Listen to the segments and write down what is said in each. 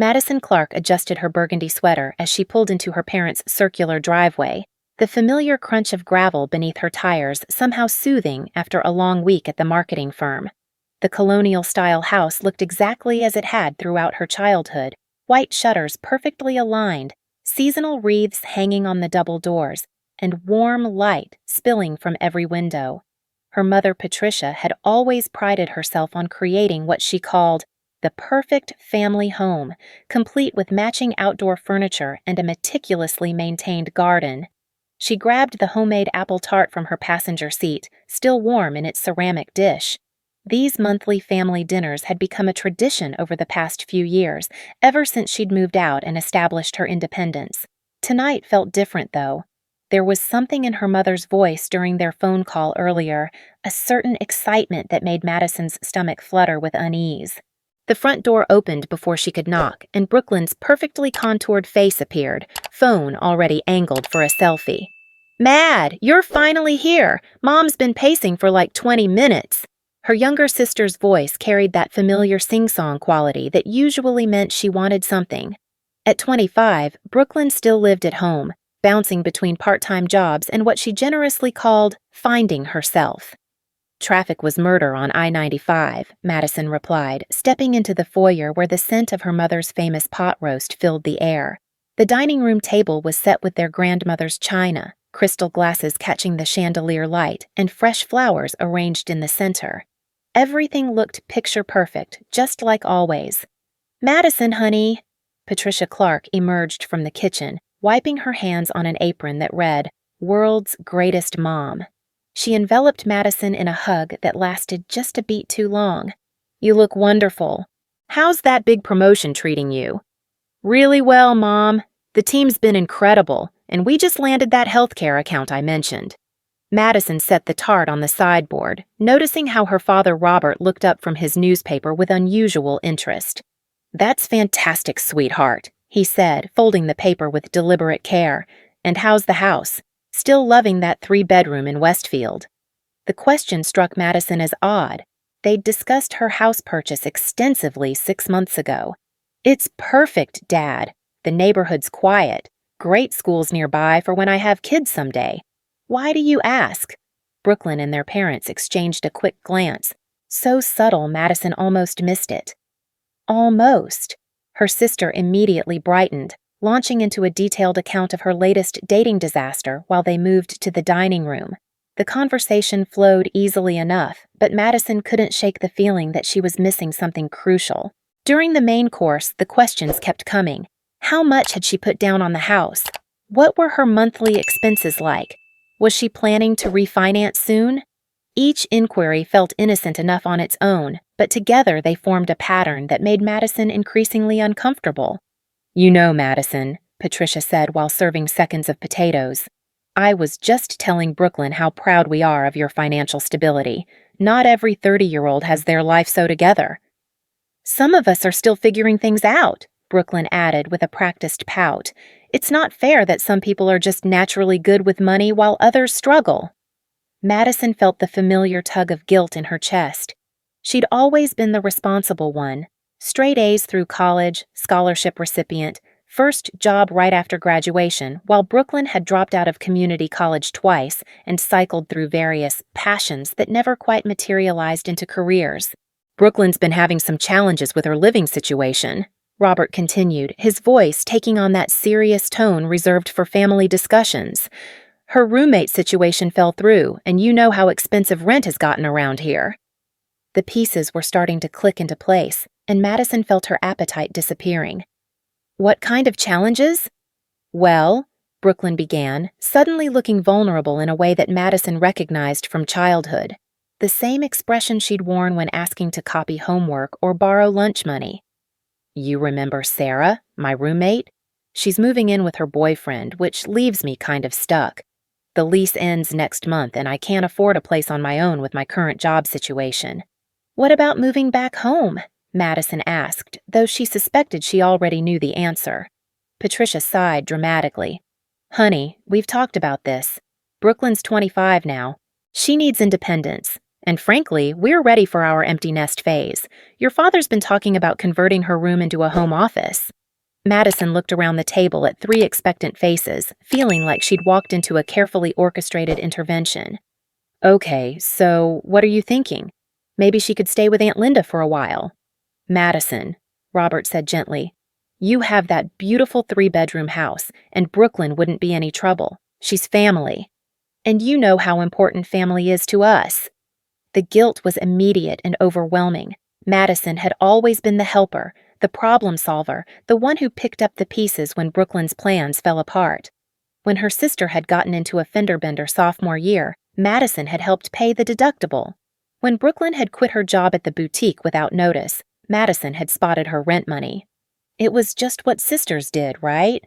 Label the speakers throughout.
Speaker 1: Madison Clark adjusted her burgundy sweater as she pulled into her parents' circular driveway, the familiar crunch of gravel beneath her tires somehow soothing after a long week at the marketing firm. The colonial-style house looked exactly as it had throughout her childhood, white shutters perfectly aligned, seasonal wreaths hanging on the double doors, and warm light spilling from every window. Her mother, Patricia, had always prided herself on creating what she called the perfect family home, complete with matching outdoor furniture and a meticulously maintained garden. She grabbed the homemade apple tart from her passenger seat, still warm in its ceramic dish. These monthly family dinners had become a tradition over the past few years, ever since she'd moved out and established her independence. Tonight felt different, though. There was something in her mother's voice during their phone call earlier, a certain excitement that made Madison's stomach flutter with unease. The front door opened before she could knock, and Brooklyn's perfectly contoured face appeared, phone already angled for a selfie. "Mad, you're finally here! Mom's been pacing for like 20 minutes!" Her younger sister's voice carried that familiar sing-song quality that usually meant she wanted something. At 25, Brooklyn still lived at home, bouncing between part-time jobs and what she generously called finding herself. "Traffic was murder on I-95, Madison replied, stepping into the foyer where the scent of her mother's famous pot roast filled the air. The dining room table was set with their grandmother's china, crystal glasses catching the chandelier light, and fresh flowers arranged in the center. Everything looked picture-perfect, just like always. "Madison, honey!" Patricia Clark emerged from the kitchen, wiping her hands on an apron that read, "World's Greatest Mom." She enveloped Madison in a hug that lasted just a beat too long. "You look wonderful. How's that big promotion treating you?" "Really well, Mom. The team's been incredible, and we just landed that healthcare account I mentioned." Madison set the tart on the sideboard, noticing how her father Robert looked up from his newspaper with unusual interest. "That's fantastic, sweetheart," he said, folding the paper with deliberate care. "And how's the house? Still loving that 3-bedroom in Westfield?" The question struck Madison as odd. They'd discussed her house purchase extensively 6 months ago. "It's perfect, Dad. The neighborhood's quiet. Great schools nearby for when I have kids someday." "Why do you ask?" Brooklyn and their parents exchanged a quick glance, so subtle Madison almost missed it. Almost. Her sister immediately brightened, launching into a detailed account of her latest dating disaster while they moved to the dining room. The conversation flowed easily enough, but Madison couldn't shake the feeling that she was missing something crucial. During the main course, the questions kept coming. How much had she put down on the house? What were her monthly expenses like? Was she planning to refinance soon? Each inquiry felt innocent enough on its own, but together they formed a pattern that made Madison increasingly uncomfortable. "You know, Madison," Patricia said while serving seconds of potatoes, "I was just telling Brooklyn how proud we are of your financial stability. Not every 30-year-old has their life so together." "Some of us are still figuring things out," Brooklyn added with a practiced pout. "It's not fair that some people are just naturally good with money while others struggle." Madison felt the familiar tug of guilt in her chest. She'd always been the responsible one. Straight A's through college, scholarship recipient, first job right after graduation, while Brooklyn had dropped out of community college twice and cycled through various passions that never quite materialized into careers. "Brooklyn's been having some challenges with her living situation," Robert continued, his voice taking on that serious tone reserved for family discussions. "Her roommate situation fell through, and you know how expensive rent has gotten around here." The pieces were starting to click into place, and Madison felt her appetite disappearing. "What kind of challenges?" "Well," Brooklyn began, suddenly looking vulnerable in a way that Madison recognized from childhood. The same expression she'd worn when asking to copy homework or borrow lunch money. "You remember Sarah, my roommate? She's moving in with her boyfriend, which leaves me kind of stuck. The lease ends next month, and I can't afford a place on my own with my current job situation." "What about moving back home?" Madison asked, though she suspected she already knew the answer. Patricia sighed dramatically. "Honey, we've talked about this. Brooklyn's 25 now. She needs independence. And frankly, we're ready for our empty nest phase. Your father's been talking about converting her room into a home office." Madison looked around the table at 3 expectant faces, feeling like she'd walked into a carefully orchestrated intervention. "Okay, so what are you thinking? Maybe she could stay with Aunt Linda for a while." "Madison," Robert said gently, "you have that beautiful 3-bedroom house, and Brooklyn wouldn't be any trouble. She's family. And you know how important family is to us." The guilt was immediate and overwhelming. Madison had always been the helper, the problem solver, the one who picked up the pieces when Brooklyn's plans fell apart. When her sister had gotten into a fender bender sophomore year, Madison had helped pay the deductible. When Brooklyn had quit her job at the boutique without notice, Madison had spotted her rent money. It was just what sisters did, right?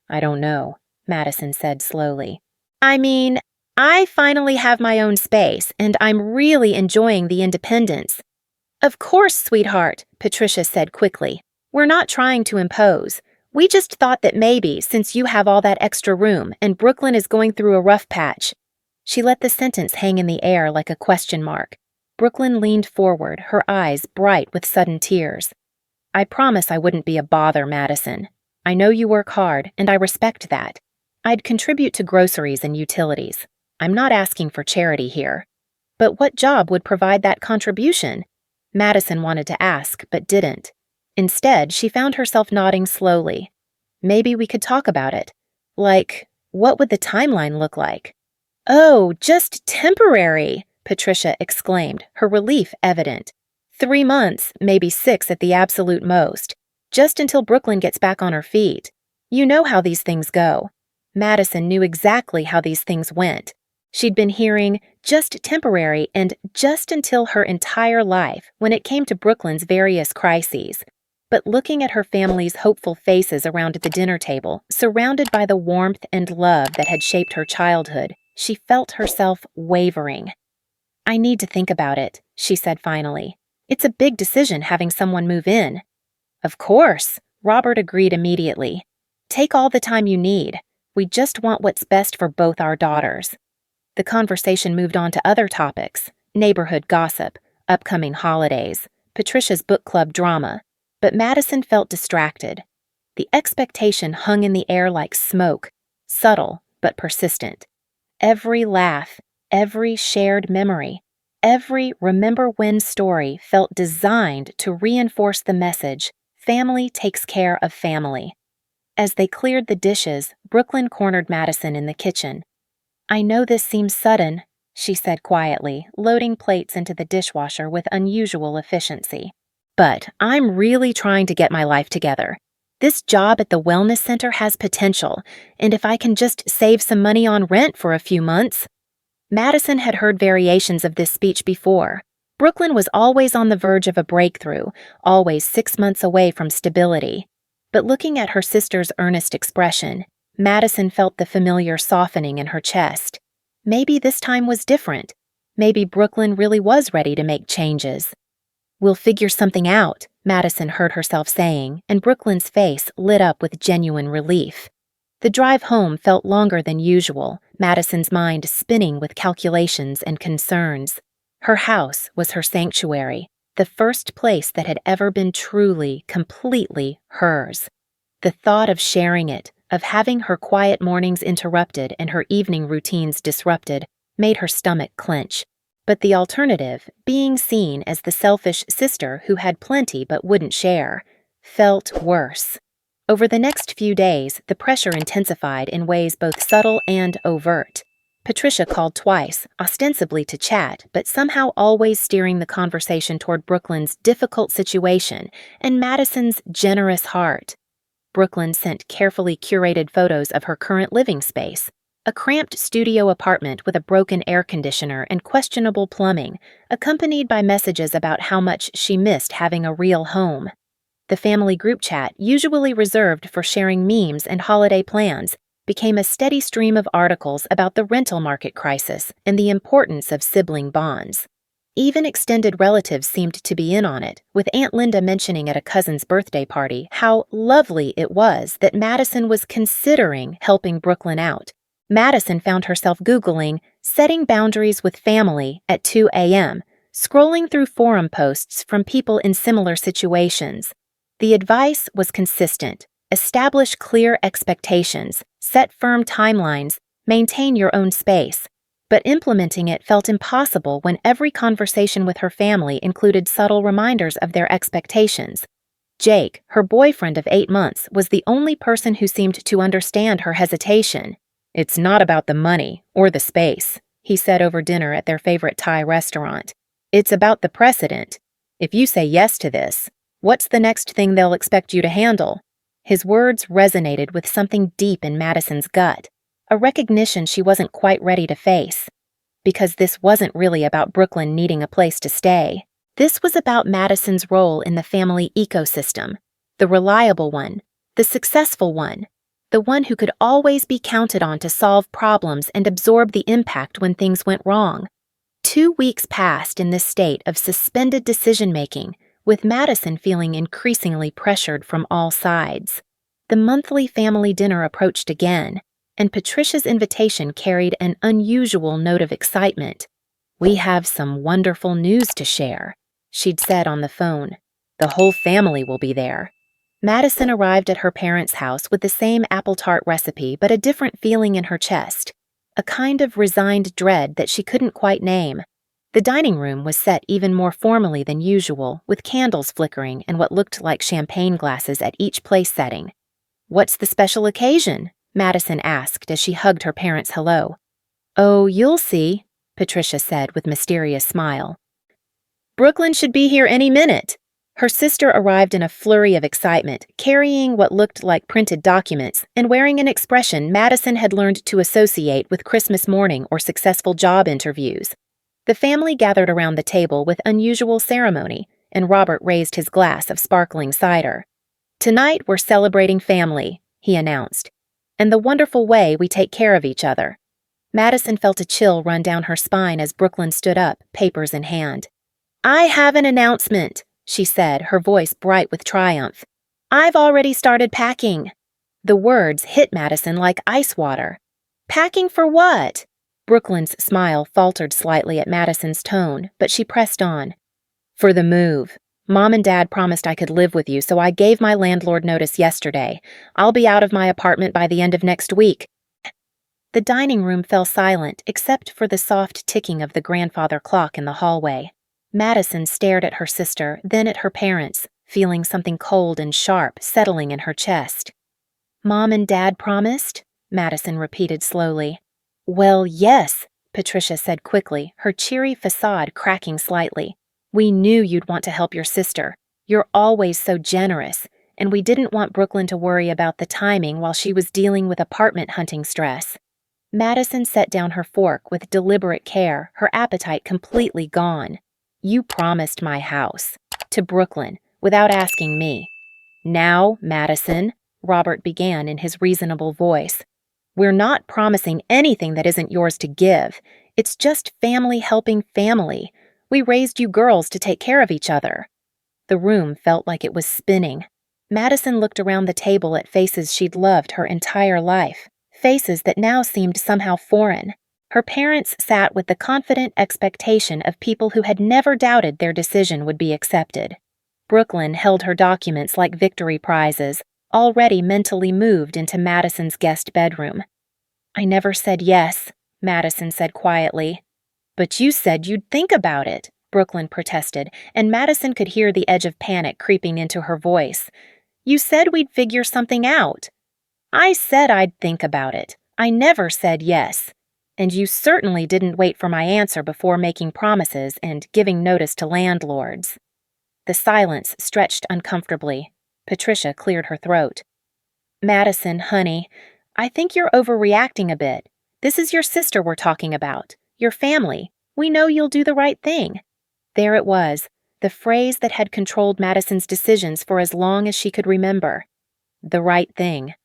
Speaker 1: "I don't know," Madison said slowly. "I mean, I finally have my own space, and I'm really enjoying the independence." "Of course, sweetheart," Patricia said quickly. "We're not trying to impose. We just thought that maybe, since you have all that extra room and Brooklyn is going through a rough patch." She let the sentence hang in the air like a question mark. Brooklyn leaned forward, her eyes bright with sudden tears. "I promise I wouldn't be a bother, Madison. I know you work hard, and I respect that. I'd contribute to groceries and utilities. I'm not asking for charity here. But what job would provide that contribution?" Madison wanted to ask, but didn't. Instead, she found herself nodding slowly. "Maybe we could talk about it. Like, what would the timeline look like?" "Oh, just temporary," Patricia exclaimed, her relief evident. 3 months, maybe 6 at the absolute most. Just until Brooklyn gets back on her feet. You know how these things go." Madison knew exactly how these things went. She'd been hearing "just temporary" and "just until" her entire life when it came to Brooklyn's various crises. But looking at her family's hopeful faces around the dinner table, surrounded by the warmth and love that had shaped her childhood, she felt herself wavering. "I need to think about it," she said finally. "It's a big decision having someone move in." "Of course," Robert agreed immediately. "Take all the time you need. We just want what's best for both our daughters." The conversation moved on to other topics: neighborhood gossip, upcoming holidays, Patricia's book club drama, but Madison felt distracted. The expectation hung in the air like smoke, subtle but persistent. Every laugh, every shared memory, every remember when story felt designed to reinforce the message, family takes care of family. As they cleared the dishes, Brooklyn cornered Madison in the kitchen. "I know this seems sudden," she said quietly, loading plates into the dishwasher with unusual efficiency. "But I'm really trying to get my life together. This job at the wellness center has potential, and if I can just save some money on rent for a few months..." Madison had heard variations of this speech before. Brooklyn was always on the verge of a breakthrough, always 6 months away from stability. But looking at her sister's earnest expression, Madison felt the familiar softening in her chest. Maybe this time was different. Maybe Brooklyn really was ready to make changes. "We'll figure something out," Madison heard herself saying, and Brooklyn's face lit up with genuine relief. The drive home felt longer than usual, Madison's mind spinning with calculations and concerns. Her house was her sanctuary, the first place that had ever been truly, completely hers. The thought of sharing it, of having her quiet mornings interrupted and her evening routines disrupted, made her stomach clench. But the alternative, being seen as the selfish sister who had plenty but wouldn't share, felt worse. Over the next few days, the pressure intensified in ways both subtle and overt. Patricia called twice, ostensibly to chat, but somehow always steering the conversation toward Brooklyn's difficult situation and Madison's generous heart. Brooklyn sent carefully curated photos of her current living space, a cramped studio apartment with a broken air conditioner and questionable plumbing, accompanied by messages about how much she missed having a real home. The family group chat, usually reserved for sharing memes and holiday plans, became a steady stream of articles about the rental market crisis and the importance of sibling bonds. Even extended relatives seemed to be in on it, with Aunt Linda mentioning at a cousin's birthday party how lovely it was that Madison was considering helping Brooklyn out. Madison found herself Googling, setting boundaries with family at 2 a.m., scrolling through forum posts from people in similar situations. The advice was consistent. Establish clear expectations, set firm timelines, maintain your own space. But implementing it felt impossible when every conversation with her family included subtle reminders of their expectations. Jake, her boyfriend of 8 months, was the only person who seemed to understand her hesitation. "It's not about the money or the space," he said over dinner at their favorite Thai restaurant. "It's about the precedent. If you say yes to this, what's the next thing they'll expect you to handle?" His words resonated with something deep in Madison's gut, a recognition she wasn't quite ready to face. Because this wasn't really about Brooklyn needing a place to stay. This was about Madison's role in the family ecosystem, the reliable one, the successful one, the one who could always be counted on to solve problems and absorb the impact when things went wrong. 2 weeks passed in this state of suspended decision-making, with Madison feeling increasingly pressured from all sides. The monthly family dinner approached again, and Patricia's invitation carried an unusual note of excitement. "We have some wonderful news to share," she'd said on the phone. "The whole family will be there." Madison arrived at her parents' house with the same apple tart recipe but a different feeling in her chest, a kind of resigned dread that she couldn't quite name. The dining room was set even more formally than usual, with candles flickering and what looked like champagne glasses at each place setting. "What's the special occasion?" Madison asked as she hugged her parents' hello. "Oh, you'll see," Patricia said with mysterious smile. "Brooklyn should be here any minute." Her sister arrived in a flurry of excitement, carrying what looked like printed documents and wearing an expression Madison had learned to associate with Christmas morning or successful job interviews. The family gathered around the table with unusual ceremony, and Robert raised his glass of sparkling cider. "Tonight we're celebrating family," he announced, "and the wonderful way we take care of each other." Madison felt a chill run down her spine as Brooklyn stood up, papers in hand. "I have an announcement," she said, her voice bright with triumph. "I've already started packing." The words hit Madison like ice water. "Packing for what?" Brooklyn's smile faltered slightly at Madison's tone, but she pressed on. "For the move. Mom and Dad promised I could live with you, so I gave my landlord notice yesterday. I'll be out of my apartment by the end of next week." The dining room fell silent except for the soft ticking of the grandfather clock in the hallway. Madison stared at her sister, then at her parents, feeling something cold and sharp settling in her chest. "Mom and Dad promised?" Madison repeated slowly. "Well, yes," Patricia said quickly, her cheery facade cracking slightly. "We knew you'd want to help your sister. You're always so generous, and we didn't want Brooklyn to worry about the timing while she was dealing with apartment hunting stress." Madison set down her fork with deliberate care, her appetite completely gone. "You promised my house. To Brooklyn, without asking me." "Now, Madison," Robert began in his reasonable voice, "we're not promising anything that isn't yours to give. It's just family helping family. We raised you girls to take care of each other." The room felt like it was spinning. Madison looked around the table at faces she'd loved her entire life, faces that now seemed somehow foreign. Her parents sat with the confident expectation of people who had never doubted their decision would be accepted. Brooklyn held her documents like victory prizes, already mentally moved into Madison's guest bedroom. "I never said yes," Madison said quietly. "But you said you'd think about it," Brooklyn protested, and Madison could hear the edge of panic creeping into her voice. "You said we'd figure something out." "I said I'd think about it. I never said yes. And you certainly didn't wait for my answer before making promises and giving notice to landlords." The silence stretched uncomfortably. Patricia cleared her throat. "Madison, honey, I think you're overreacting a bit. This is your sister we're talking about, your family. We know you'll do the right thing." There it was, the phrase that had controlled Madison's decisions for as long as she could remember. The right thing.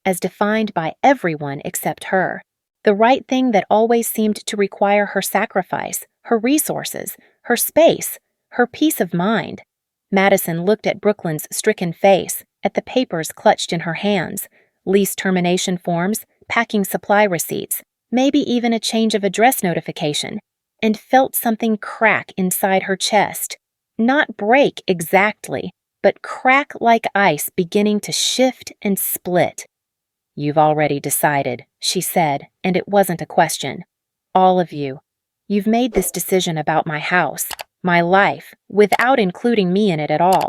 Speaker 1: As defined by everyone except her. The right thing that always seemed to require her sacrifice, her resources, her space, her peace of mind. Madison looked at Brooklyn's stricken face, at the papers clutched in her hands, lease termination forms, packing supply receipts, maybe even a change of address notification, and felt something crack inside her chest. Not break exactly, but crack like ice beginning to shift and split. "You've already decided," she said, and it wasn't a question. "All of you. You've made this decision about my house, my life, without including me in it at all."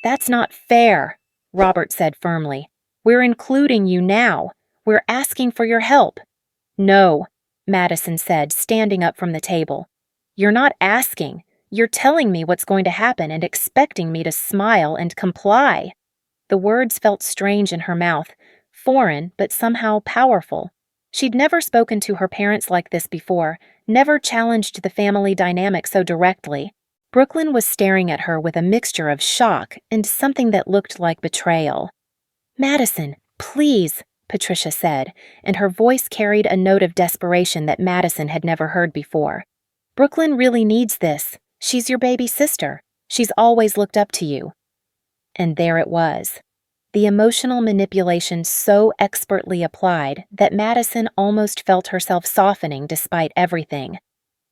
Speaker 1: "That's not fair," Robert said firmly. "We're including you now. We're asking for your help." "No," Madison said, standing up from the table. "You're not asking. You're telling me what's going to happen and expecting me to smile and comply." The words felt strange in her mouth, foreign but somehow powerful. She'd never spoken to her parents like this before, never challenged the family dynamic so directly. Brooklyn was staring at her with a mixture of shock and something that looked like betrayal. "Madison, please," Patricia said, and her voice carried a note of desperation that Madison had never heard before. "Brooklyn really needs this. She's your baby sister. She's always looked up to you." And there it was. The emotional manipulation so expertly applied that Madison almost felt herself softening despite everything.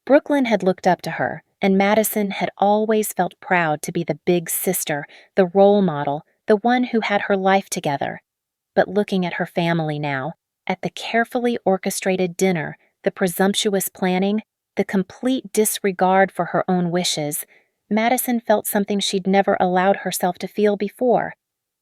Speaker 1: Brooklyn had looked up to her, and Madison had always felt proud to be the big sister, the role model, the one who had her life together. But looking at her family now, at the carefully orchestrated dinner, the presumptuous planning, the complete disregard for her own wishes, Madison felt something she'd never allowed herself to feel before.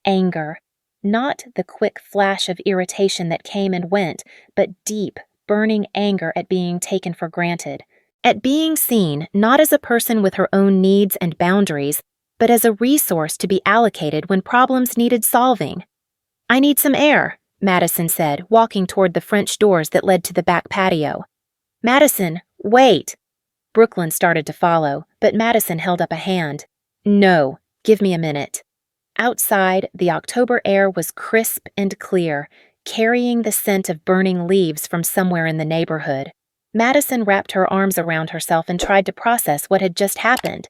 Speaker 1: Anger. Not the quick flash of irritation that came and went, but deep, burning anger at being taken for granted. At being seen not as a person with her own needs and boundaries, but as a resource to be allocated when problems needed solving. "I need some air," Madison said, walking toward the French doors that led to the back patio. "Madison, wait!" Brooklyn started to follow, but Madison held up a hand. "No, give me a minute." Outside, the October air was crisp and clear, carrying the scent of burning leaves from somewhere in the neighborhood. Madison wrapped her arms around herself and tried to process what had just happened.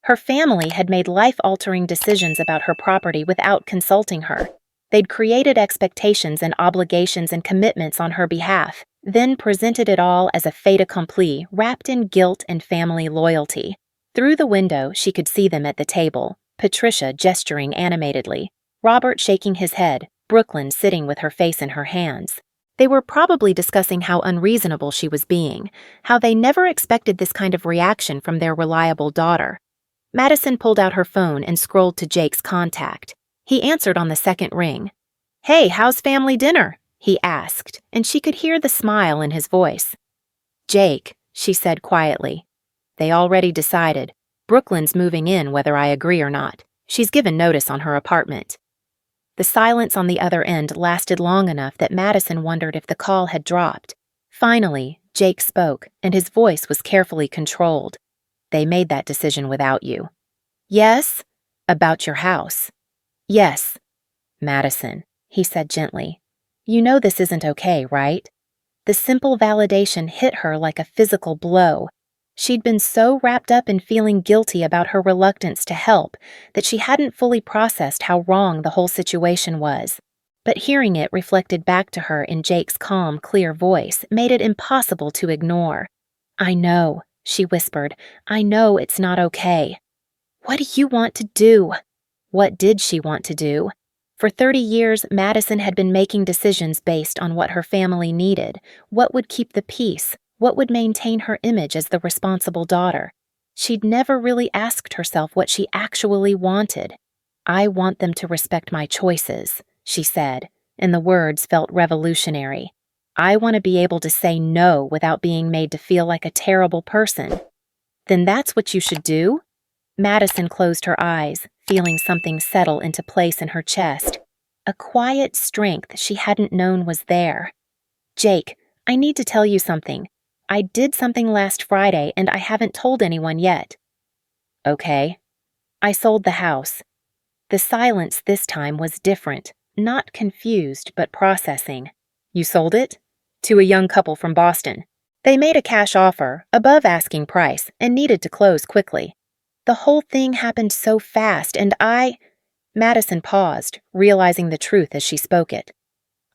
Speaker 1: Her family had made life-altering decisions about her property without consulting her. They'd created expectations and obligations and commitments on her behalf, then presented it all as a fait accompli wrapped in guilt and family loyalty. Through the window, she could see them at the table, Patricia gesturing animatedly, Robert shaking his head, Brooklyn sitting with her face in her hands. They were probably discussing how unreasonable she was being, how they never expected this kind of reaction from their reliable daughter. Madison pulled out her phone and scrolled to Jake's contact. He answered on the second ring. "Hey, how's family dinner?" he asked, and she could hear the smile in his voice. "Jake," she said quietly. "They already decided. Brooklyn's moving in whether I agree or not. She's given notice on her apartment." The silence on the other end lasted long enough that Madison wondered if the call had dropped. Finally, Jake spoke, and his voice was carefully controlled. "They made that decision without you." "Yes?" "About your house." "Yes." "Madison," he said gently, "you know this isn't okay, right?" The simple validation hit her like a physical blow. She'd been so wrapped up in feeling guilty about her reluctance to help that she hadn't fully processed how wrong the whole situation was. But hearing it reflected back to her in Jake's calm, clear voice made it impossible to ignore. "I know," she whispered. "I know it's not okay." "What do you want to do?" What did she want to do? For 30 years, Madison had been making decisions based on what her family needed, what would keep the peace, what would maintain her image as the responsible daughter. She'd never really asked herself what she actually wanted. "I want them to respect my choices," she said, and the words felt revolutionary. "I want to be able to say no without being made to feel like a terrible person." "Then that's what you should do?" Madison closed her eyes, feeling something settle into place in her chest. A quiet strength she hadn't known was there. "Jake, I need to tell you something. I did something last Friday and I haven't told anyone yet." "Okay." "I sold the house." The silence this time was different, not confused but processing. "You sold it?" "To a young couple from Boston. They made a cash offer, above asking price, and needed to close quickly. The whole thing happened so fast and Madison paused, realizing the truth as she spoke it.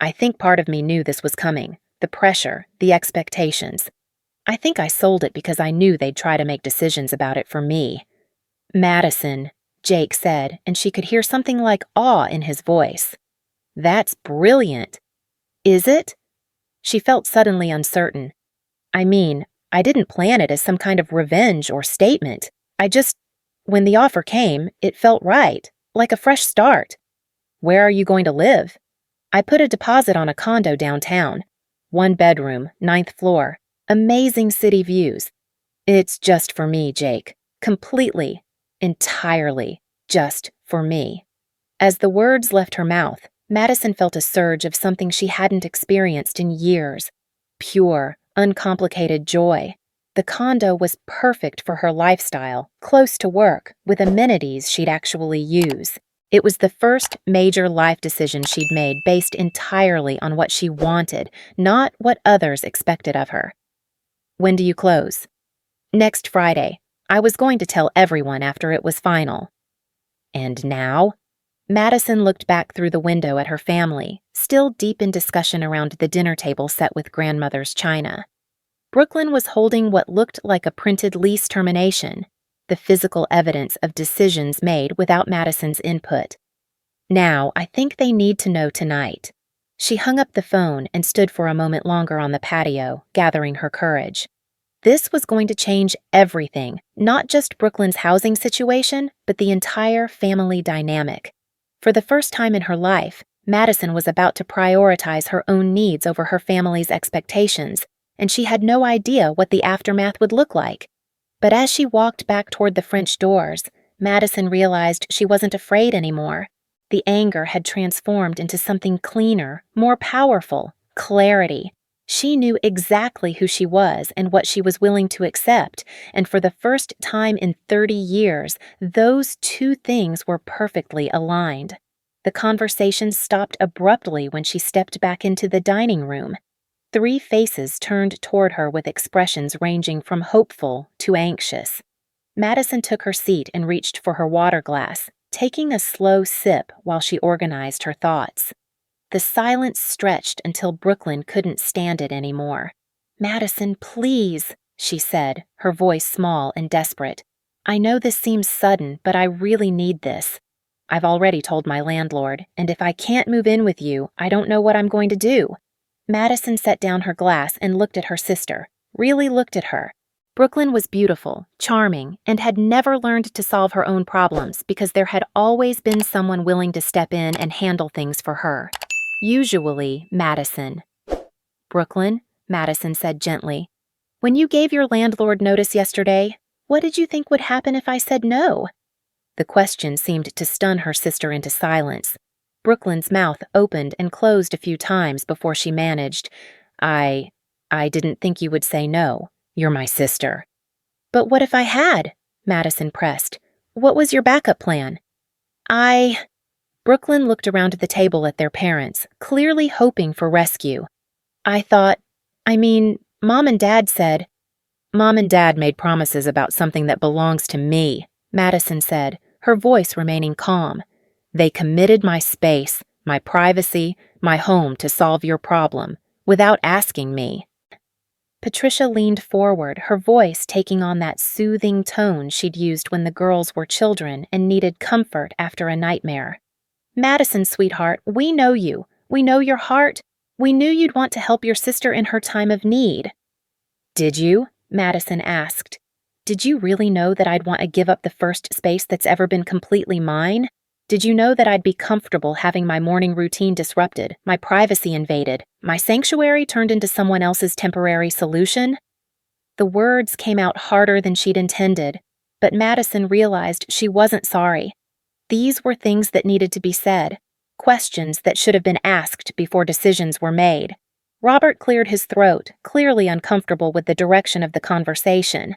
Speaker 1: "I think part of me knew this was coming. the pressure, the expectations. I think I sold it because I knew they'd try to make decisions about it for me. Madison, Jake said, and she could hear something like awe in his voice. That's brilliant. Is it? She felt suddenly uncertain. I mean, I didn't plan it as some kind of revenge or statement. When the offer came, it felt right, like a fresh start. Where are you going to live? I put a deposit on a condo downtown. 1 bedroom, 9th floor. Amazing city views. It's just for me, Jake. Completely, entirely, just for me. As the words left her mouth, Madison felt a surge of something she hadn't experienced in years. Pure, uncomplicated joy. The condo was perfect for her lifestyle, close to work, with amenities she'd actually use. It was the first major life decision she'd made based entirely on what she wanted, not what others expected of her. When do you close? Next Friday. I was going to tell everyone after it was final. And now? Madison looked back through the window at her family, still deep in discussion around the dinner table set with grandmother's china. Brooklyn was holding what looked like a printed lease termination, the physical evidence of decisions made without Madison's input. Now, I think they need to know tonight. She hung up the phone and stood for a moment longer on the patio, gathering her courage. This was going to change everything, not just Brooklyn's housing situation, but the entire family dynamic. For the first time in her life, Madison was about to prioritize her own needs over her family's expectations, and she had no idea what the aftermath would look like. But as she walked back toward the French doors, Madison realized she wasn't afraid anymore. The anger had transformed into something cleaner, more powerful, clarity. She knew exactly who she was and what she was willing to accept, and for the first time in 30 years, those two things were perfectly aligned. The conversation stopped abruptly when she stepped back into the dining room. 3 faces turned toward her with expressions ranging from hopeful to anxious. Madison took her seat and reached for her water glass, taking a slow sip while she organized her thoughts. The silence stretched until Brooklyn couldn't stand it anymore. "Madison, please," she said, her voice small and desperate. "I know this seems sudden, but I really need this. I've already told my landlord, and if I can't move in with you, I don't know what I'm going to do." Madison set down her glass and looked at her sister, really looked at her. Brooklyn was beautiful, charming, and had never learned to solve her own problems because there had always been someone willing to step in and handle things for her. Usually, Madison. "Brooklyn," Madison said gently, "when you gave your landlord notice yesterday, what did you think would happen if I said no?" The question seemed to stun her sister into silence. Brooklyn's mouth opened and closed a few times before she managed, I didn't think you would say no. You're my sister." "But what if I had?" Madison pressed. "What was your backup plan?" Brooklyn looked around the table at their parents, clearly hoping for rescue. Mom and Dad said—" "Mom and Dad made promises about something that belongs to me," Madison said, her voice remaining calm. "They committed my space, my privacy, my home to solve your problem, without asking me." Patricia leaned forward, her voice taking on that soothing tone she'd used when the girls were children and needed comfort after a nightmare. "Madison, sweetheart, we know you. We know your heart. We knew you'd want to help your sister in her time of need." "Did you?" Madison asked. "Did you really know that I'd want to give up the first space that's ever been completely mine? Did you know that I'd be comfortable having my morning routine disrupted, my privacy invaded, my sanctuary turned into someone else's temporary solution?" The words came out harder than she'd intended, but Madison realized she wasn't sorry. These were things that needed to be said, questions that should have been asked before decisions were made. Robert cleared his throat, clearly uncomfortable with the direction of the conversation.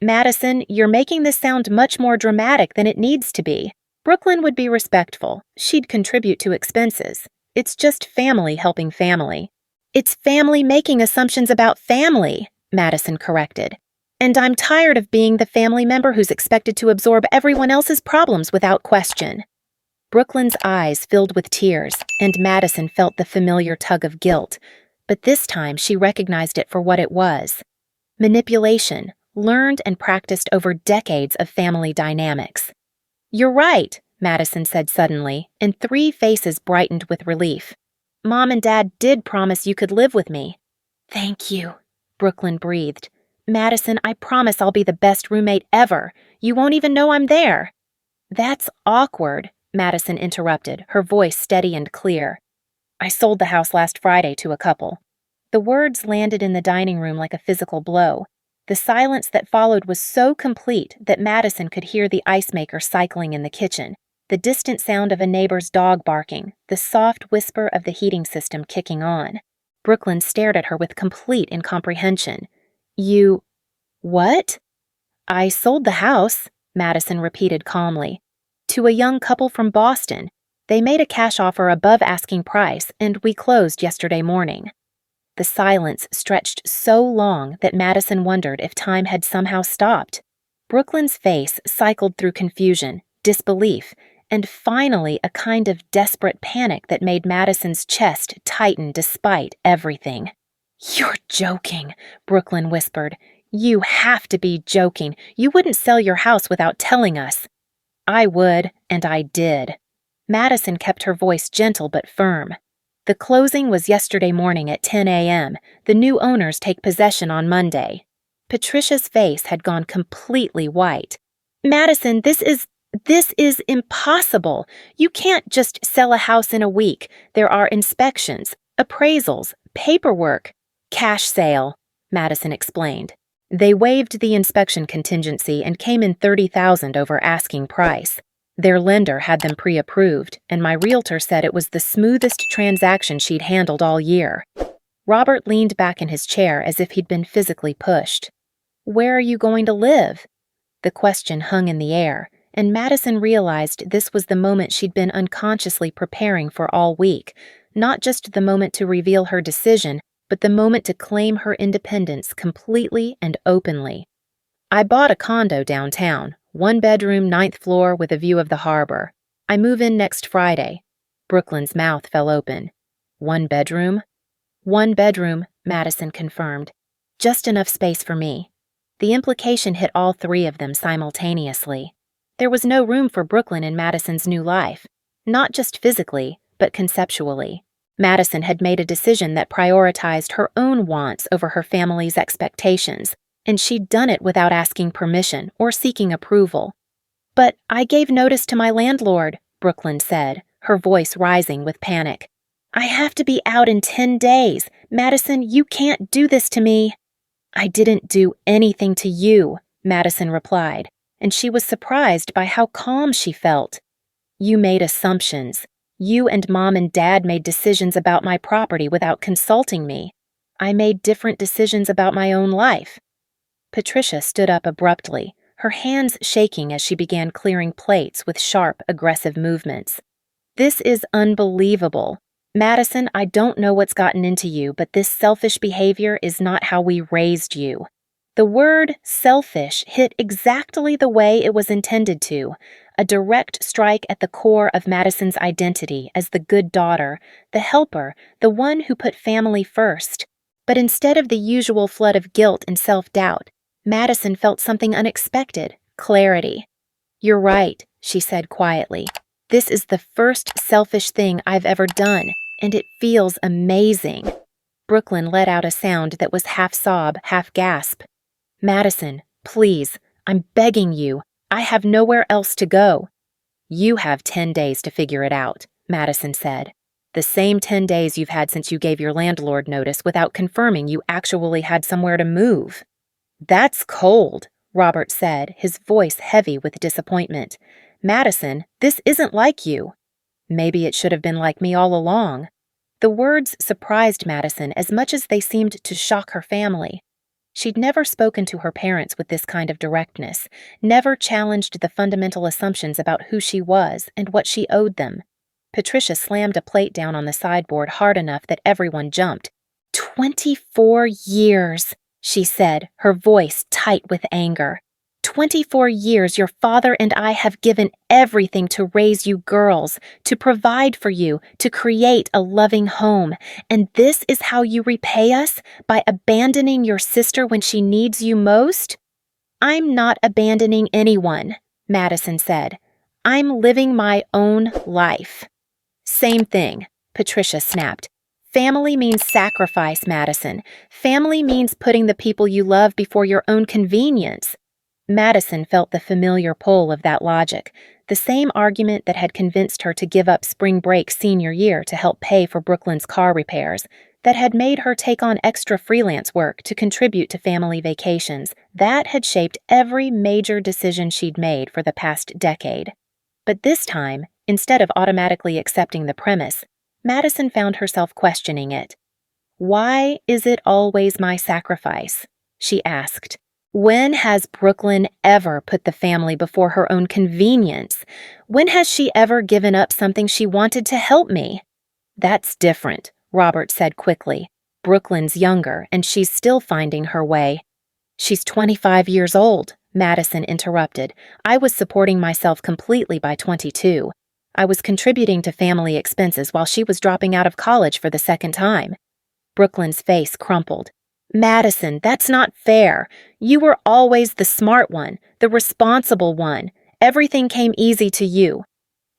Speaker 1: "Madison, you're making this sound much more dramatic than it needs to be. Brooklyn would be respectful. She'd contribute to expenses. It's just family helping family." "It's family making assumptions about family," Madison corrected. "And I'm tired of being the family member who's expected to absorb everyone else's problems without question." Brooklyn's eyes filled with tears, and Madison felt the familiar tug of guilt. But this time she recognized it for what it was: manipulation, learned and practiced over decades of family dynamics. "You're right," Madison said suddenly, and 3 faces brightened with relief. "Mom and Dad did promise you could live with me." "Thank you," Brooklyn breathed. "Madison, I promise I'll be the best roommate ever. You won't even know I'm there." "That's awkward," Madison interrupted, her voice steady and clear. "I sold the house last Friday to a couple." The words landed in the dining room like a physical blow. The silence that followed was so complete that Madison could hear the ice maker cycling in the kitchen, the distant sound of a neighbor's dog barking, the soft whisper of the heating system kicking on. Brooklyn stared at her with complete incomprehension. "You... what?" "I sold the house," Madison repeated calmly, "to a young couple from Boston. They made a cash offer above asking price, and we closed yesterday morning." The silence stretched so long that Madison wondered if time had somehow stopped. Brooklyn's face cycled through confusion, disbelief, and finally a kind of desperate panic that made Madison's chest tighten despite everything. "You're joking," Brooklyn whispered. "You have to be joking. You wouldn't sell your house without telling us." "I would, and I did." Madison kept her voice gentle but firm. "The closing was yesterday morning at 10 a.m. The new owners take possession on Monday." Patricia's face had gone completely white. "Madison, this is impossible. You can't just sell a house in a week. There are inspections, appraisals, paperwork." "Cash sale," Madison explained. "They waived the inspection contingency and came in $30,000 over asking price. Their lender had them pre-approved, and my realtor said it was the smoothest transaction she'd handled all year." Robert leaned back in his chair as if he'd been physically pushed. "Where are you going to live?" The question hung in the air, and Madison realized this was the moment she'd been unconsciously preparing for all week, not just the moment to reveal her decision, but the moment to claim her independence completely and openly. "I bought a condo downtown, 1-bedroom, 9th floor with a view of the harbor. I move in next Friday." Brooklyn's mouth fell open. "1 bedroom?" "1 bedroom," Madison confirmed. "Just enough space for me." The implication hit all 3 of them simultaneously. There was no room for Brooklyn in Madison's new life, not just physically, but conceptually. Madison had made a decision that prioritized her own wants over her family's expectations, and she'd done it without asking permission or seeking approval. "But I gave notice to my landlord," Brooklyn said, her voice rising with panic. "I have to be out in 10 days. Madison, you can't do this to me." "I didn't do anything to you," Madison replied, and she was surprised by how calm she felt. "You made assumptions. You and Mom and Dad made decisions about my property without consulting me. I made different decisions about my own life." Patricia stood up abruptly, her hands shaking as she began clearing plates with sharp, aggressive movements. "This is unbelievable. Madison, I don't know what's gotten into you, but this selfish behavior is not how we raised you." The word selfish hit exactly the way it was intended to, a direct strike at the core of Madison's identity as the good daughter, the helper, the one who put family first. But instead of the usual flood of guilt and self-doubt, Madison felt something unexpected: clarity. "You're right," she said quietly. "This is the first selfish thing I've ever done, and it feels amazing." Brooklyn let out a sound that was half sob, half gasp. "Madison, please, I'm begging you. I have nowhere else to go." "You have 10 days to figure it out," Madison said. "The same 10 days you've had since you gave your landlord notice without confirming you actually had somewhere to move." "That's cold," Robert said, his voice heavy with disappointment. "Madison, this isn't like you." "Maybe it should have been like me all along." The words surprised Madison as much as they seemed to shock her family. She'd never spoken to her parents with this kind of directness, never challenged the fundamental assumptions about who she was and what she owed them. Patricia slammed a plate down on the sideboard hard enough that everyone jumped. 24 years, she said, her voice tight with anger. 24 years, your father and I have given everything to raise you girls, to provide for you, to create a loving home. And this is how you repay us? By abandoning your sister when she needs you most? I'm not abandoning anyone, Madison said. I'm living my own life. Same thing, Patricia snapped. Family means sacrifice, Madison. Family means putting the people you love before your own convenience. Madison felt the familiar pull of that logic, the same argument that had convinced her to give up spring break senior year to help pay for Brooklyn's car repairs, that had made her take on extra freelance work to contribute to family vacations, that had shaped every major decision she'd made for the past decade. But this time, instead of automatically accepting the premise, Madison found herself questioning it. Why is it always my sacrifice? She asked. When has Brooklyn ever put the family before her own convenience? When has she ever given up something she wanted to help me? That's different, Robert said quickly. Brooklyn's younger, and she's still finding her way. She's 25 years old, Madison interrupted. I was supporting myself completely by 22. I was contributing to family expenses while she was dropping out of college for the second time. Brooklyn's face crumpled. Madison, that's not fair. You were always the smart one, the responsible one. Everything came easy to you.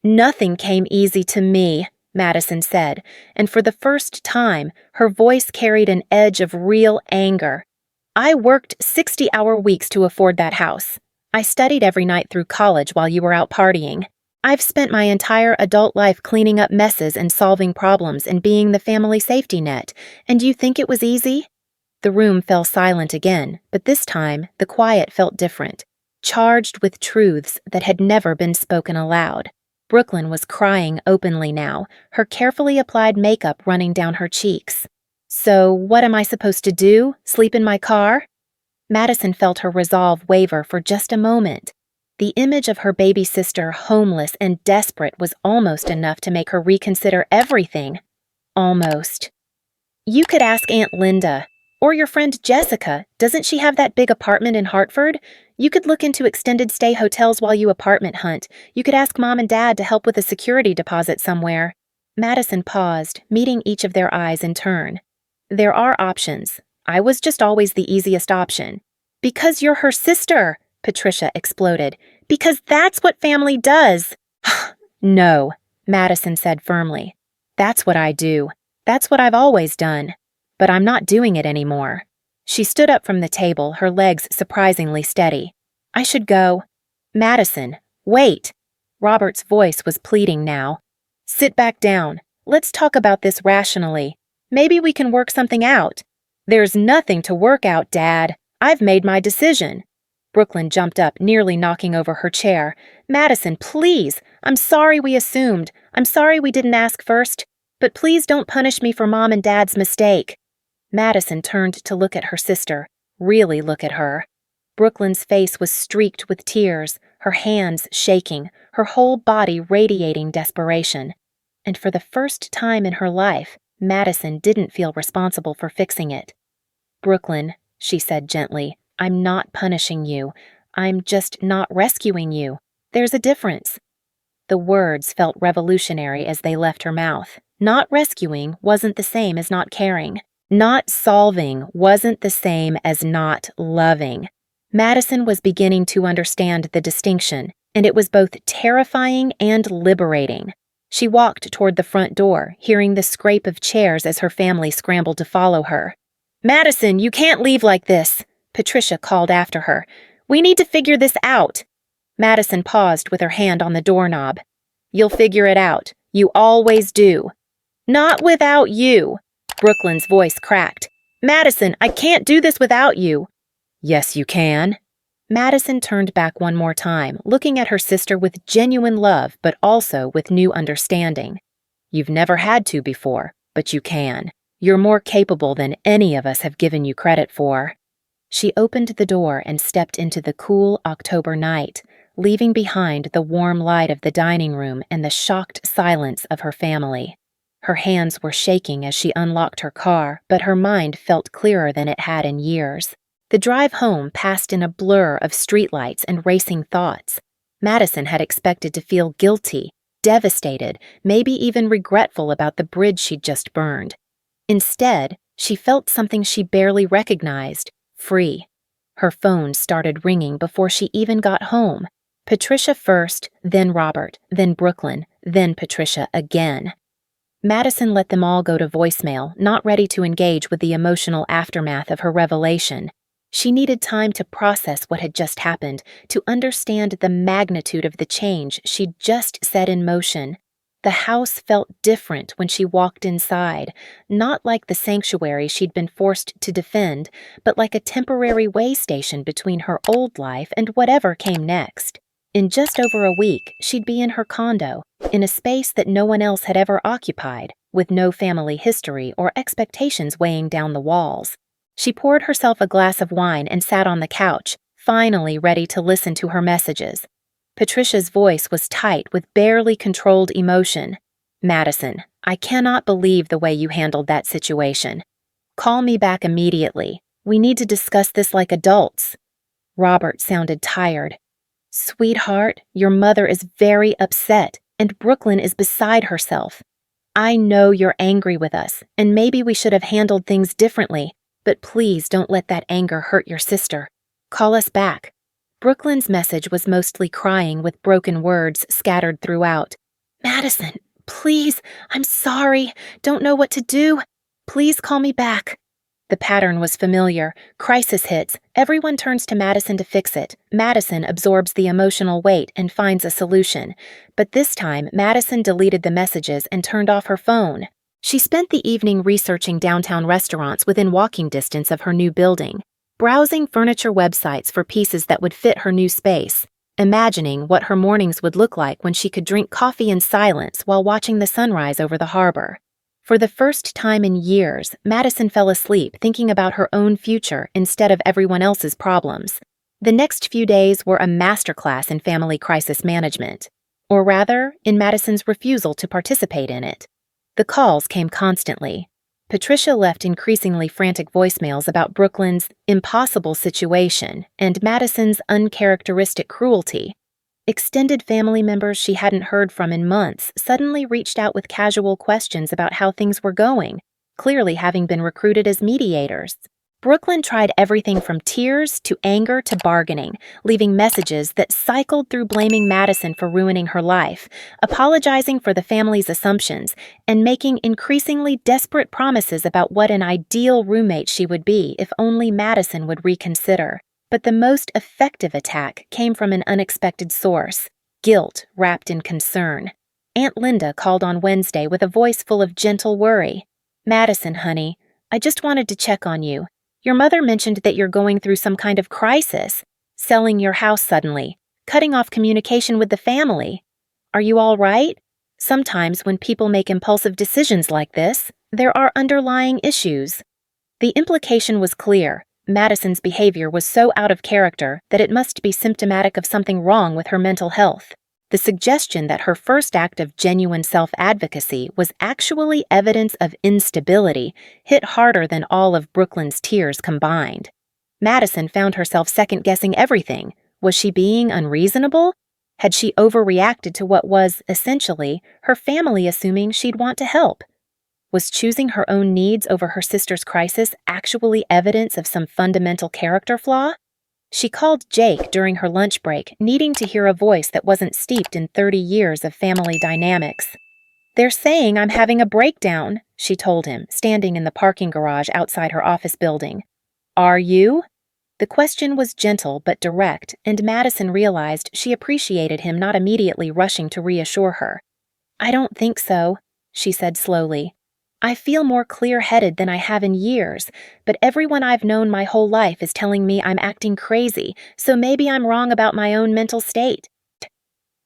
Speaker 1: Nothing came easy to me, Madison said, and for the first time, her voice carried an edge of real anger. I worked 60-hour weeks to afford that house. I studied every night through college while you were out partying. I've spent my entire adult life cleaning up messes and solving problems and being the family safety net, and you think it was easy? The room fell silent again, but this time the quiet felt different, charged with truths that had never been spoken aloud. Brooklyn was crying openly now, her carefully applied makeup running down her cheeks. So, what am I supposed to do? Sleep in my car? Madison felt her resolve waver for just a moment. The image of her baby sister, homeless and desperate, was almost enough to make her reconsider everything. Almost. You could ask Aunt Linda. Or your friend Jessica. Doesn't she have that big apartment in Hartford? You could look into extended stay hotels while you apartment hunt. You could ask Mom and Dad to help with a security deposit somewhere. Madison paused, meeting each of their eyes in turn. There are options. I was just always the easiest option. Because you're her sister, Patricia exploded. Because that's what family does. No, Madison said firmly. That's what I do. That's what I've always done. But I'm not doing it anymore. She stood up from the table, her legs surprisingly steady. I should go. Madison, wait. Robert's voice was pleading now. Sit back down. Let's talk about this rationally. Maybe we can work something out. There's nothing to work out, Dad. I've made my decision. Brooklyn jumped up, nearly knocking over her chair. Madison, please. I'm sorry we assumed. I'm sorry we didn't ask first. But please don't punish me for Mom and Dad's mistake. Madison turned to look at her sister, really look at her. Brooklyn's face was streaked with tears, her hands shaking, her whole body radiating desperation. And for the first time in her life, Madison didn't feel responsible for fixing it. Brooklyn, she said gently, I'm not punishing you. I'm just not rescuing you. There's a difference. The words felt revolutionary as they left her mouth. Not rescuing wasn't the same as not caring. Not solving wasn't the same as not loving. Madison was beginning to understand the distinction, and it was both terrifying and liberating. She walked toward the front door, hearing the scrape of chairs as her family scrambled to follow her. Madison, you can't leave like this, Patricia called after her. We need to figure this out. Madison paused with her hand on the doorknob. You'll figure it out. You always do. Not without you. Brooklyn's voice cracked. Madison, I can't do this without you. Yes, you can. Madison turned back one more time, looking at her sister with genuine love, but also with new understanding. You've never had to before, but you can. You're more capable than any of us have given you credit for. She opened the door and stepped into the cool October night, leaving behind the warm light of the dining room and the shocked silence of her family. Her hands were shaking as she unlocked her car, but her mind felt clearer than it had in years. The drive home passed in a blur of streetlights and racing thoughts. Madison had expected to feel guilty, devastated, maybe even regretful about the bridge she'd just burned. Instead, she felt something she barely recognized: free. Her phone started ringing before she even got home. Patricia first, then Robert, then Brooklyn, then Patricia again. Madison let them all go to voicemail, not ready to engage with the emotional aftermath of her revelation. She needed time to process what had just happened, to understand the magnitude of the change she'd just set in motion. The house felt different when she walked inside, not like the sanctuary she'd been forced to defend, but like a temporary way station between her old life and whatever came next. In just over a week, she'd be in her condo, in a space that no one else had ever occupied, with no family history or expectations weighing down the walls. She poured herself a glass of wine and sat on the couch, finally ready to listen to her messages. Patricia's voice was tight with barely controlled emotion. "Madison, I cannot believe the way you handled that situation. Call me back immediately. We need to discuss this like adults." Robert sounded tired. "Sweetheart, your mother is very upset, and Brooklyn is beside herself. I know you're angry with us, and maybe we should have handled things differently, but please don't let that anger hurt your sister. Call us back." Brooklyn's message was mostly crying with broken words scattered throughout. "Madison, please, I'm sorry. Don't know what to do. Please call me back." The pattern was familiar. Crisis hits. Everyone turns to Madison to fix it. Madison absorbs the emotional weight and finds a solution. But this time, Madison deleted the messages and turned off her phone. She spent the evening researching downtown restaurants within walking distance of her new building, browsing furniture websites for pieces that would fit her new space, imagining what her mornings would look like when she could drink coffee in silence while watching the sunrise over the harbor. For the first time in years, Madison fell asleep thinking about her own future instead of everyone else's problems. The next few days were a masterclass in family crisis management, or rather, in Madison's refusal to participate in it. The calls came constantly. Patricia left increasingly frantic voicemails about Brooklyn's impossible situation and Madison's uncharacteristic cruelty. Extended family members she hadn't heard from in months suddenly reached out with casual questions about how things were going, clearly having been recruited as mediators. Brooklyn tried everything from tears to anger to bargaining, leaving messages that cycled through blaming Madison for ruining her life, apologizing for the family's assumptions, and making increasingly desperate promises about what an ideal roommate she would be if only Madison would reconsider. But the most effective attack came from an unexpected source: guilt wrapped in concern. Aunt Linda called on Wednesday with a voice full of gentle worry. "Madison, honey, I just wanted to check on you. Your mother mentioned that you're going through some kind of crisis, selling your house suddenly, cutting off communication with the family. Are you all right? Sometimes when people make impulsive decisions like this, there are underlying issues." The implication was clear. Madison's behavior was so out of character that it must be symptomatic of something wrong with her mental health. The suggestion that her first act of genuine self-advocacy was actually evidence of instability hit harder than all of Brooklyn's tears combined. Madison found herself second-guessing everything. Was she being unreasonable? Had she overreacted to what was, essentially, her family assuming she'd want to help? Was choosing her own needs over her sister's crisis actually evidence of some fundamental character flaw? She called Jake during her lunch break, needing to hear a voice that wasn't steeped in 30 years of family dynamics. "They're saying I'm having a breakdown," she told him, standing in the parking garage outside her office building. "Are you?" The question was gentle but direct, and Madison realized she appreciated him not immediately rushing to reassure her. "I don't think so," she said slowly. "I feel more clear-headed than I have in years, but everyone I've known my whole life is telling me I'm acting crazy, so maybe I'm wrong about my own mental state."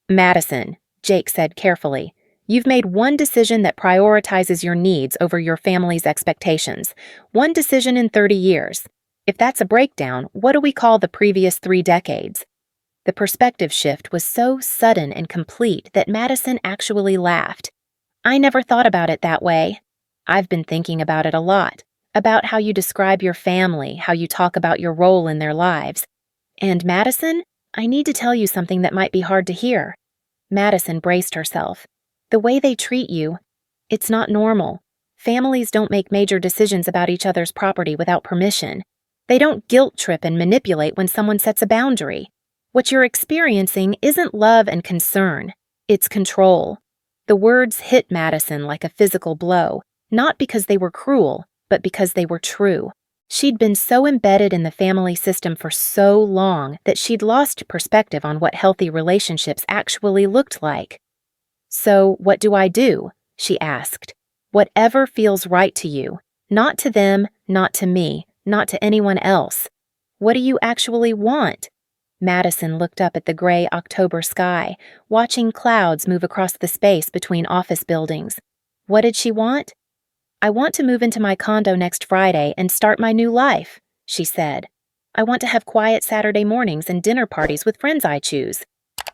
Speaker 1: "Madison," Jake said carefully, "you've made one decision that prioritizes your needs over your family's expectations. One decision in 30 years. If that's a breakdown, what do we call the previous 3 decades? The perspective shift was so sudden and complete that Madison actually laughed. "I never thought about it that way. I've been thinking about it a lot, about how you describe your family, how you talk about your role in their lives. And Madison, I need to tell you something that might be hard to hear. Madison braced herself. The way they treat you, it's not normal. Families don't make major decisions about each other's property without permission. They don't guilt trip and manipulate when someone sets a boundary. What you're experiencing isn't love and concern, it's control. The words hit Madison like a physical blow, not because they were cruel, but because they were true. She'd been so embedded in the family system for so long that she'd lost perspective on what healthy relationships actually looked like. So, what do I do? She asked. Whatever feels right to you. Not to them, not to me, not to anyone else. What do you actually want? Madison looked up at the gray October sky, watching clouds move across the space between office buildings. What did she want? I want to move into my condo next Friday and start my new life, she said. I want to have quiet Saturday mornings and dinner parties with friends I choose.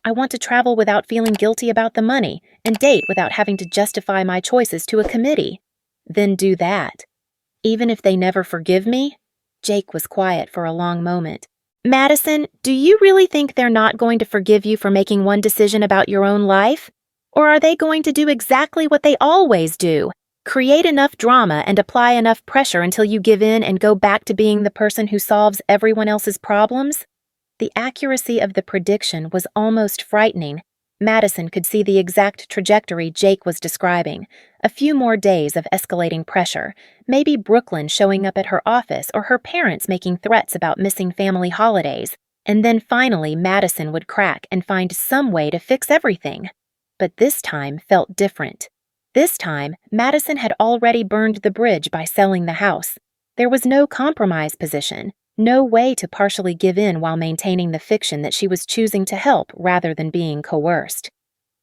Speaker 1: I want to travel without feeling guilty about the money and date without having to justify my choices to a committee. Then do that. Even if they never forgive me? Jake was quiet for a long moment. Madison, do you really think they're not going to forgive you for making one decision about your own life? Or are they going to do exactly what they always do? Create enough drama and apply enough pressure until you give in and go back to being the person who solves everyone else's problems? The accuracy of the prediction was almost frightening. Madison could see the exact trajectory Jake was describing. A few more days of escalating pressure, maybe Brooklyn showing up at her office or her parents making threats about missing family holidays, and then finally Madison would crack and find some way to fix everything. But this time felt different. This time, Madison had already burned the bridge by selling the house. There was no compromise position. No way to partially give in while maintaining the fiction that she was choosing to help rather than being coerced.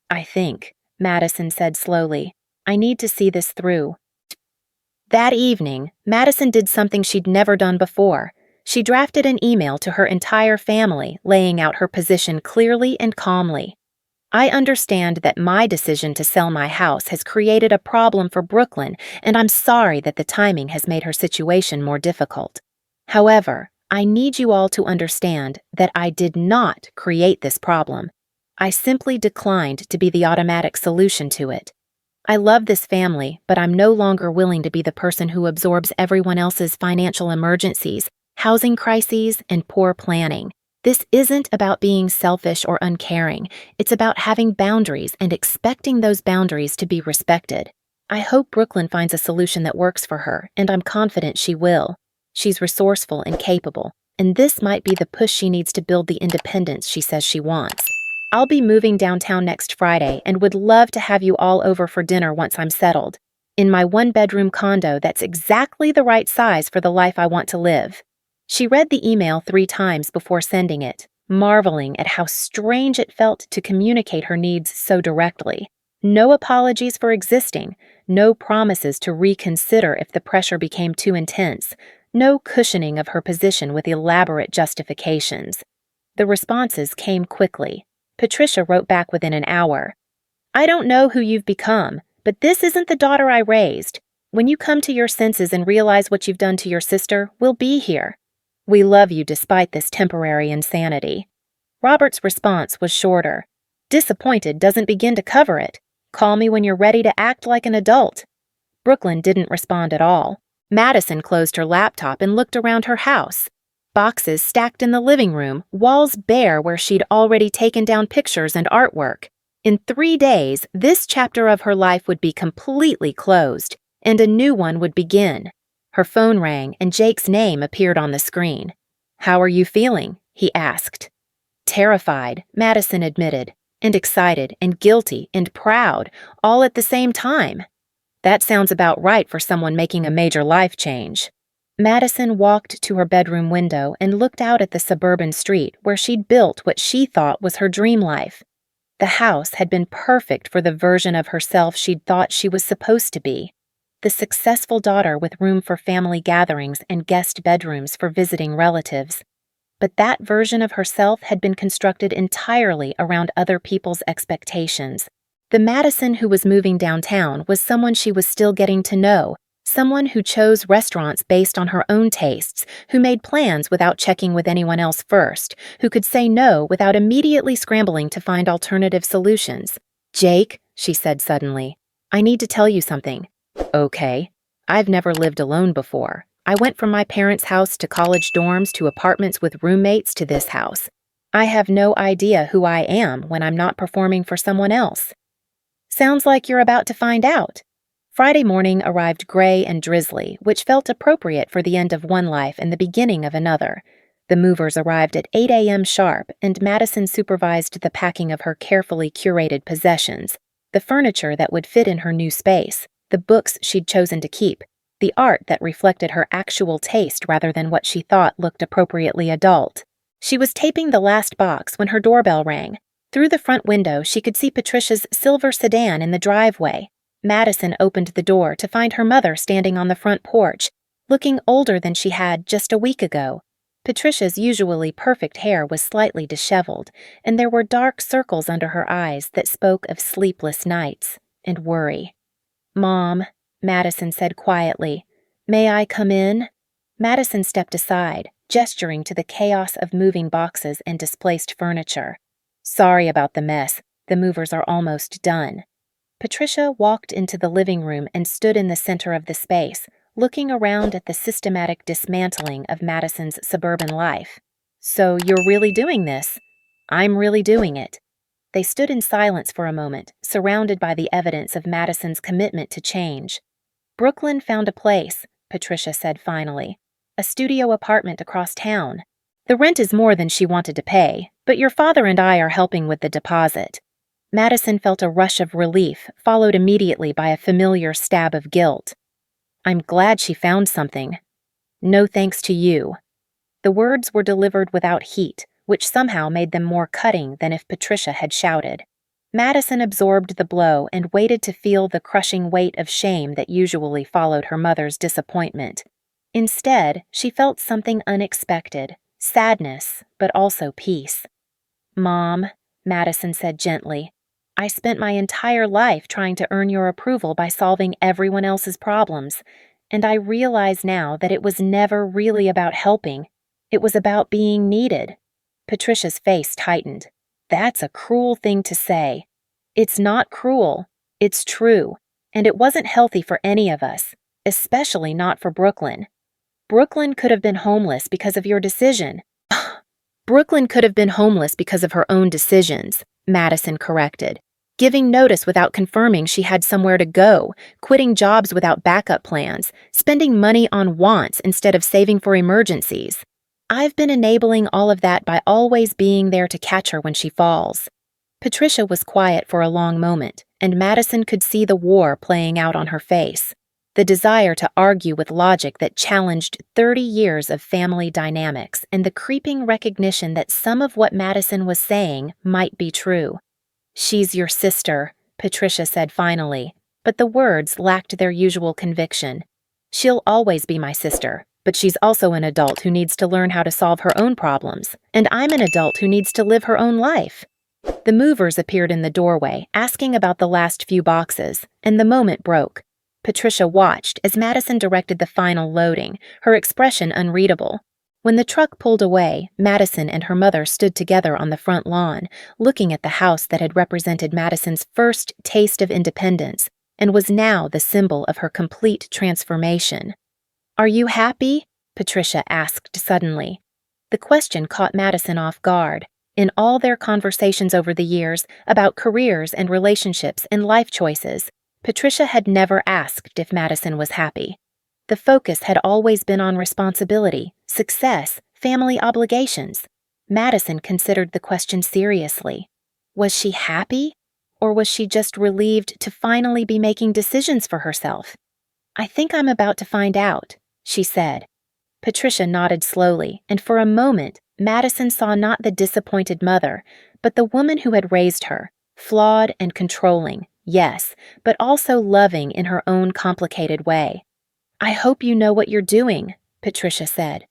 Speaker 1: I think, Madison said slowly, I need to see this through. That evening, Madison did something she'd never done before. She drafted an email to her entire family, laying out her position clearly and calmly. I understand that my decision to sell my house has created a problem for Brooklyn, and I'm sorry that the timing has made her situation more difficult. However, I need you all to understand that I did not create this problem. I simply declined to be the automatic solution to it. I love this family, but I'm no longer willing to be the person who absorbs everyone else's financial emergencies, housing crises, and poor planning. This isn't about being selfish or uncaring. It's about having boundaries and expecting those boundaries to be respected. I hope Brooklyn finds a solution that works for her, and I'm confident she will. She's resourceful and capable, and this might be the push she needs to build the independence she says she wants. I'll be moving downtown next Friday and would love to have you all over for dinner once I'm settled. In my one-bedroom condo that's exactly the right size for the life I want to live. She read the email 3 times before sending it, marveling at how strange it felt to communicate her needs so directly. No apologies for existing, no promises to reconsider if the pressure became too intense. No cushioning of her position with elaborate justifications. The responses came quickly. Patricia wrote back within an hour. I don't know who you've become, but this isn't the daughter I raised. When you come to your senses and realize what you've done to your sister, we'll be here. We love you despite this temporary insanity. Robert's response was shorter. Disappointed doesn't begin to cover it. Call me when you're ready to act like an adult. Brooklyn didn't respond at all. Madison closed her laptop and looked around her house. Boxes stacked in the living room, walls bare where she'd already taken down pictures and artwork. In 3 days, this chapter of her life would be completely closed, and a new one would begin. Her phone rang, and Jake's name appeared on the screen. How are you feeling? He asked. Terrified, Madison admitted, and excited and guilty and proud, all at the same time. That sounds about right for someone making a major life change. Madison walked to her bedroom window and looked out at the suburban street where she'd built what she thought was her dream life. The house had been perfect for the version of herself she'd thought she was supposed to be. The successful daughter with room for family gatherings and guest bedrooms for visiting relatives. But that version of herself had been constructed entirely around other people's expectations. The Madison who was moving downtown was someone she was still getting to know, Someone who chose restaurants based on her own tastes, who made plans without checking with anyone else first, who could say no without immediately scrambling to find alternative solutions. "Jake," she said suddenly, "I need to tell you something." "Okay." "I've never lived alone before. I went from my parents' house to college dorms to apartments with roommates to this house. I have no idea who I am when I'm not performing for someone else." "Sounds like you're about to find out." Friday morning arrived gray and drizzly, which felt appropriate for the end of one life and the beginning of another. The movers arrived at 8 a.m. sharp, and Madison supervised the packing of her carefully curated possessions, the furniture that would fit in her new space, the books she'd chosen to keep, the art that reflected her actual taste rather than what she thought looked appropriately adult. She was taping the last box when her doorbell rang. Through the front window, she could see Patricia's silver sedan in the driveway. Madison opened the door to find her mother standing on the front porch, looking older than she had just a week ago. Patricia's usually perfect hair was slightly disheveled, and there were dark circles under her eyes that spoke of sleepless nights and worry. "Mom," Madison said quietly, "may I come in?" Madison stepped aside, gesturing to the chaos of moving boxes and displaced furniture. "Sorry about the mess. The movers are almost done." Patricia walked into the living room and stood in the center of the space, looking around at the systematic dismantling of Madison's suburban life. "So you're really doing this?" "I'm really doing it." They stood in silence for a moment, surrounded by the evidence of Madison's commitment to change. "Brooklyn found a place," Patricia said finally. "A studio apartment across town. The rent is more than she wanted to pay, but your father and I are helping with the deposit." Madison felt a rush of relief, followed immediately by a familiar stab of guilt. "I'm glad she found something." "No thanks to you." The words were delivered without heat, which somehow made them more cutting than if Patricia had shouted. Madison absorbed the blow and waited to feel the crushing weight of shame that usually followed her mother's disappointment. Instead, she felt something unexpected, sadness, but also peace. "Mom," Madison said gently, "I spent my entire life trying to earn your approval by solving everyone else's problems, and I realize now that it was never really about helping. It was about being needed." Patricia's face tightened. "That's a cruel thing to say." "It's not cruel. It's true. And it wasn't healthy for any of us, especially not for Brooklyn. Brooklyn could have been homeless because of your decision." "Brooklyn could have been homeless because of her own decisions," Madison corrected. "Giving notice without confirming she had somewhere to go, quitting jobs without backup plans, spending money on wants instead of saving for emergencies. I've been enabling all of that by always being there to catch her when she falls." Patricia was quiet for a long moment, and Madison could see the war playing out on her face. The desire to argue with logic that challenged 30 years of family dynamics and the creeping recognition that some of what Madison was saying might be true. "She's your sister," Patricia said finally, but the words lacked their usual conviction. "She'll always be my sister, but she's also an adult who needs to learn how to solve her own problems, and I'm an adult who needs to live her own life." The movers appeared in the doorway, asking about the last few boxes, and the moment broke. Patricia watched as Madison directed the final loading, her expression unreadable. When the truck pulled away, Madison and her mother stood together on the front lawn, looking at the house that had represented Madison's first taste of independence and was now the symbol of her complete transformation. "Are you happy?" Patricia asked suddenly. The question caught Madison off guard. In all their conversations over the years about careers and relationships and life choices, Patricia had never asked if Madison was happy. The focus had always been on responsibility, success, family obligations. Madison considered the question seriously. Was she happy? Or was she just relieved to finally be making decisions for herself? "I think I'm about to find out," she said. Patricia nodded slowly, and for a moment, Madison saw not the disappointed mother, but the woman who had raised her, flawed and controlling, yes, but also loving in her own complicated way. "I hope you know what you're doing," Patricia said.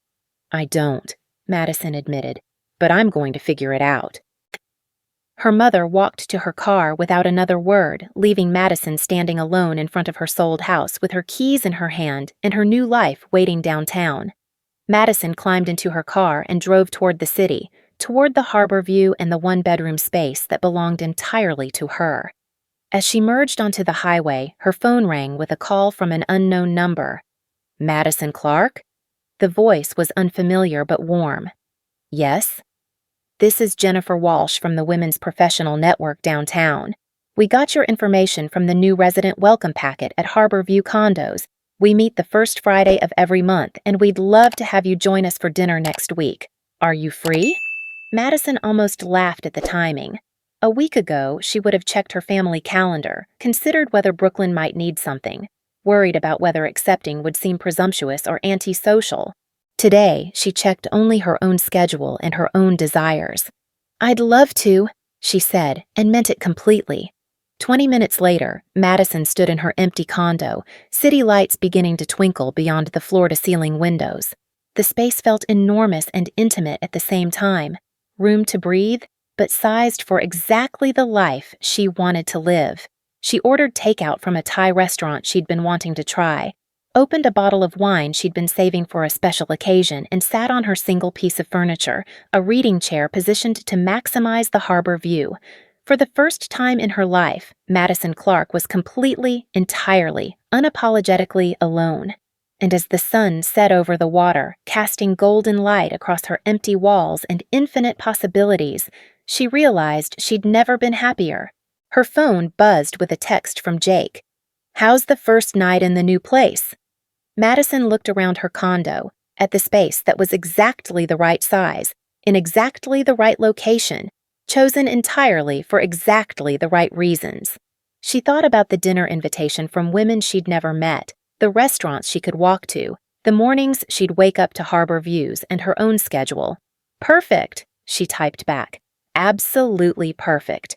Speaker 1: "I don't," Madison admitted, "but I'm going to figure it out." Her mother walked to her car without another word, leaving Madison standing alone in front of her sold house with her keys in her hand and her new life waiting downtown. Madison climbed into her car and drove toward the city, toward the harbor view and the one-bedroom space that belonged entirely to her. As she merged onto the highway, her phone rang with a call from an unknown number. Madison Clark? The voice was unfamiliar but warm. Yes? This is Jennifer Walsh from the Women's Professional Network downtown. We got your information from the new resident welcome packet at Harbor View Condos. We meet the first Friday of every month, and we'd love to have you join us for dinner next week. Are you free? Madison almost laughed at the timing. A week ago, she would have checked her family calendar, considered whether Brooklyn might need something, worried about whether accepting would seem presumptuous or antisocial. Today, she checked only her own schedule and her own desires. I'd love to, she said, and meant it completely. 20 minutes later, Madison stood in her empty condo, city lights beginning to twinkle beyond the floor-to-ceiling windows. The space felt enormous and intimate at the same time, room to breathe, but sized for exactly the life she wanted to live. She ordered takeout from a Thai restaurant she'd been wanting to try, opened a bottle of wine she'd been saving for a special occasion, and sat on her single piece of furniture, a reading chair positioned to maximize the harbor view. For the first time in her life, Madison Clark was completely, entirely, unapologetically alone. And as the sun set over the water, casting golden light across her empty walls and infinite possibilities, she realized she'd never been happier. Her phone buzzed with a text from Jake. "How's the first night in the new place?" Madison looked around her condo, at the space that was exactly the right size, in exactly the right location, chosen entirely for exactly the right reasons. She thought about the dinner invitation from women she'd never met, the restaurants she could walk to, the mornings she'd wake up to harbor views, and her own schedule. "Perfect," she typed back. "Absolutely perfect."